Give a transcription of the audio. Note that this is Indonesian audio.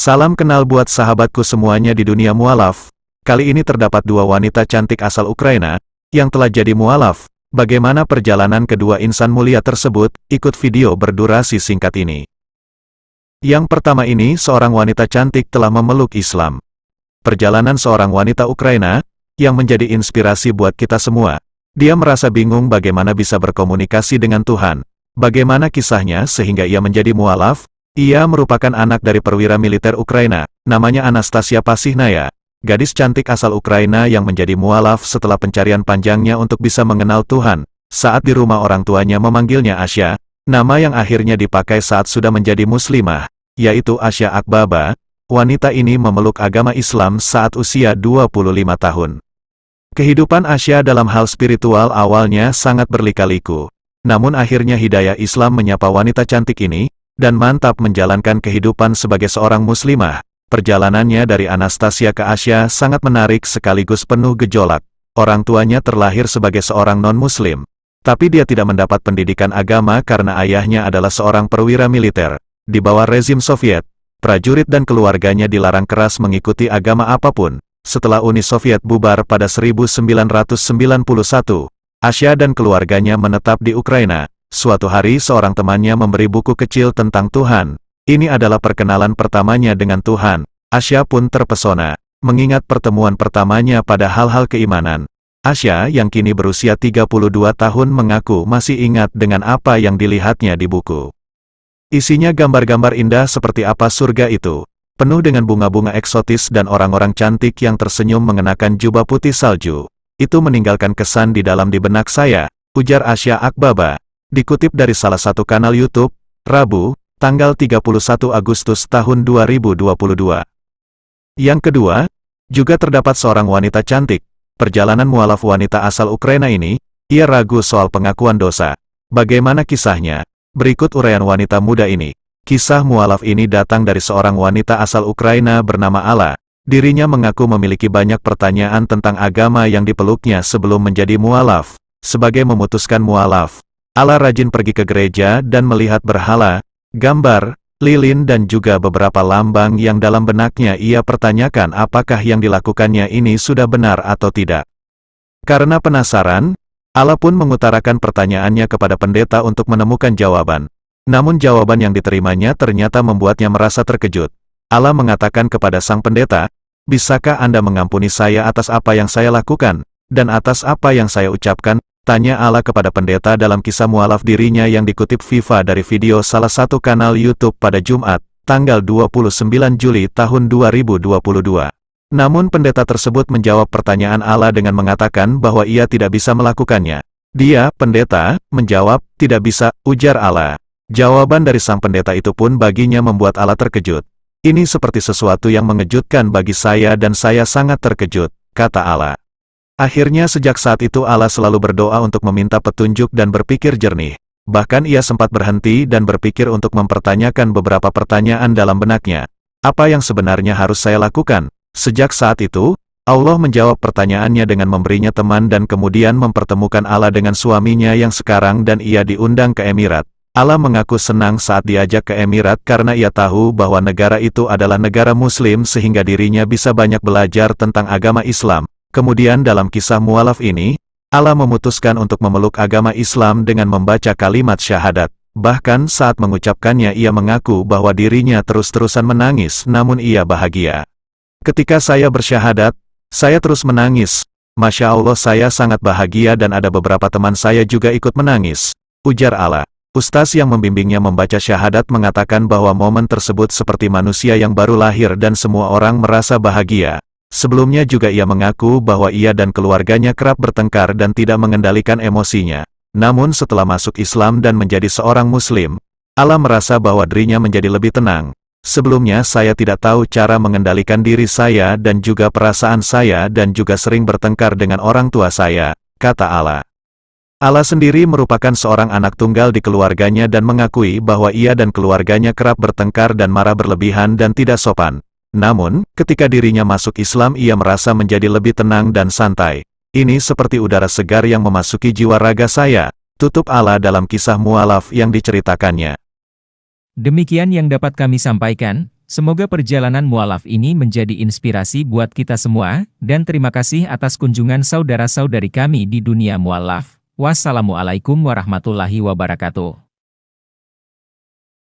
Salam kenal buat sahabatku semuanya di dunia mualaf. Kali ini terdapat dua wanita cantik asal Ukraina, yang telah jadi mualaf. Bagaimana perjalanan kedua insan mulia tersebut? Ikut video berdurasi singkat ini. Yang pertama ini, seorang wanita cantik telah memeluk Islam. Perjalanan seorang wanita Ukraina, yang menjadi inspirasi buat kita semua. Dia merasa bingung bagaimana bisa berkomunikasi dengan Tuhan. Bagaimana kisahnya sehingga ia menjadi mualaf? Ia merupakan anak dari perwira militer Ukraina, namanya Anastasia Pasihnaia, gadis cantik asal Ukraina yang menjadi mualaf setelah pencarian panjangnya untuk bisa mengenal Tuhan. Saat di rumah orang tuanya memanggilnya Asya, nama yang akhirnya dipakai saat sudah menjadi muslimah, yaitu Asya Akbaba. Wanita ini memeluk agama Islam saat usia 25 tahun. Kehidupan Asya dalam hal spiritual awalnya sangat berlika-liku. Namun akhirnya hidayah Islam menyapa wanita cantik ini, dan mantap menjalankan kehidupan sebagai seorang muslimah. Perjalanannya dari Anastasia ke Asya sangat menarik sekaligus penuh gejolak. Orang tuanya terlahir sebagai seorang non-muslim, tapi dia tidak mendapat pendidikan agama karena ayahnya adalah seorang perwira militer. Di bawah rezim Soviet, prajurit dan keluarganya dilarang keras mengikuti agama apapun. Setelah Uni Soviet bubar pada 1991, Asya dan keluarganya menetap di Ukraina. Suatu hari seorang temannya memberi buku kecil tentang Tuhan. Ini adalah perkenalan pertamanya dengan Tuhan. Asya pun terpesona, mengingat pertemuan pertamanya pada hal-hal keimanan. Asya yang kini berusia 32 tahun mengaku masih ingat dengan apa yang dilihatnya di buku. Isinya gambar-gambar indah seperti apa surga itu, penuh dengan bunga-bunga eksotis dan orang-orang cantik yang tersenyum mengenakan jubah putih salju. Itu meninggalkan kesan di dalam di benak saya, ujar Asya Akbaba. Dikutip dari salah satu kanal YouTube, Rabu, tanggal 31 Agustus tahun 2022. Yang kedua, juga terdapat seorang wanita cantik. Perjalanan mualaf wanita asal Ukraina ini, ia ragu soal pengakuan dosa. Bagaimana kisahnya? Berikut uraian wanita muda ini. Kisah mualaf ini datang dari seorang wanita asal Ukraina bernama Ala. Dirinya mengaku memiliki banyak pertanyaan tentang agama yang dipeluknya sebelum menjadi mualaf. Sebagai memutuskan mualaf, Ala rajin pergi ke gereja dan melihat berhala, gambar, lilin dan juga beberapa lambang yang dalam benaknya ia pertanyakan apakah yang dilakukannya ini sudah benar atau tidak. Karena penasaran, Ala pun mengutarakan pertanyaannya kepada pendeta untuk menemukan jawaban. Namun jawaban yang diterimanya ternyata membuatnya merasa terkejut. Ala mengatakan kepada sang pendeta, "Bisakah Anda mengampuni saya atas apa yang saya lakukan, dan atas apa yang saya ucapkan?" Tanya Ala kepada pendeta dalam kisah mualaf dirinya yang dikutip Viva dari video salah satu kanal YouTube pada Jumat, tanggal 29 Juli tahun 2022. Namun pendeta tersebut menjawab pertanyaan Ala dengan mengatakan bahwa ia tidak bisa melakukannya. Dia, pendeta, menjawab, "Tidak bisa," ujar Ala. Jawaban dari sang pendeta itu pun baginya membuat Ala terkejut. "Ini seperti sesuatu yang mengejutkan bagi saya dan saya sangat terkejut," kata Ala. Akhirnya sejak saat itu Ala selalu berdoa untuk meminta petunjuk dan berpikir jernih. Bahkan ia sempat berhenti dan berpikir untuk mempertanyakan beberapa pertanyaan dalam benaknya. Apa yang sebenarnya harus saya lakukan? Sejak saat itu, Allah menjawab pertanyaannya dengan memberinya teman dan kemudian mempertemukan Ala dengan suaminya yang sekarang dan ia diundang ke Emirat. Ala mengaku senang saat diajak ke Emirat karena ia tahu bahwa negara itu adalah negara Muslim sehingga dirinya bisa banyak belajar tentang agama Islam. Kemudian dalam kisah mualaf ini, Ala memutuskan untuk memeluk agama Islam dengan membaca kalimat syahadat. Bahkan saat mengucapkannya ia mengaku bahwa dirinya terus-terusan menangis namun ia bahagia. "Ketika saya bersyahadat, saya terus menangis. Masya Allah saya sangat bahagia dan ada beberapa teman saya juga ikut menangis," ujar Ala. Ustaz yang membimbingnya membaca syahadat mengatakan bahwa momen tersebut seperti manusia yang baru lahir dan semua orang merasa bahagia. Sebelumnya juga ia mengaku bahwa ia dan keluarganya kerap bertengkar dan tidak mengendalikan emosinya. Namun setelah masuk Islam dan menjadi seorang Muslim, Ala merasa bahwa dirinya menjadi lebih tenang. "Sebelumnya saya tidak tahu cara mengendalikan diri saya dan juga perasaan saya dan juga sering bertengkar dengan orang tua saya," kata Ala. Ala sendiri merupakan seorang anak tunggal di keluarganya dan mengakui bahwa ia dan keluarganya kerap bertengkar dan marah berlebihan dan tidak sopan. Namun, ketika dirinya masuk Islam ia merasa menjadi lebih tenang dan santai. "Ini seperti udara segar yang memasuki jiwa raga saya," tutup Ala dalam kisah mualaf yang diceritakannya. Demikian yang dapat kami sampaikan. Semoga perjalanan mualaf ini menjadi inspirasi buat kita semua, dan terima kasih atas kunjungan saudara-saudari kami di dunia mualaf. Wassalamualaikum warahmatullahi wabarakatuh.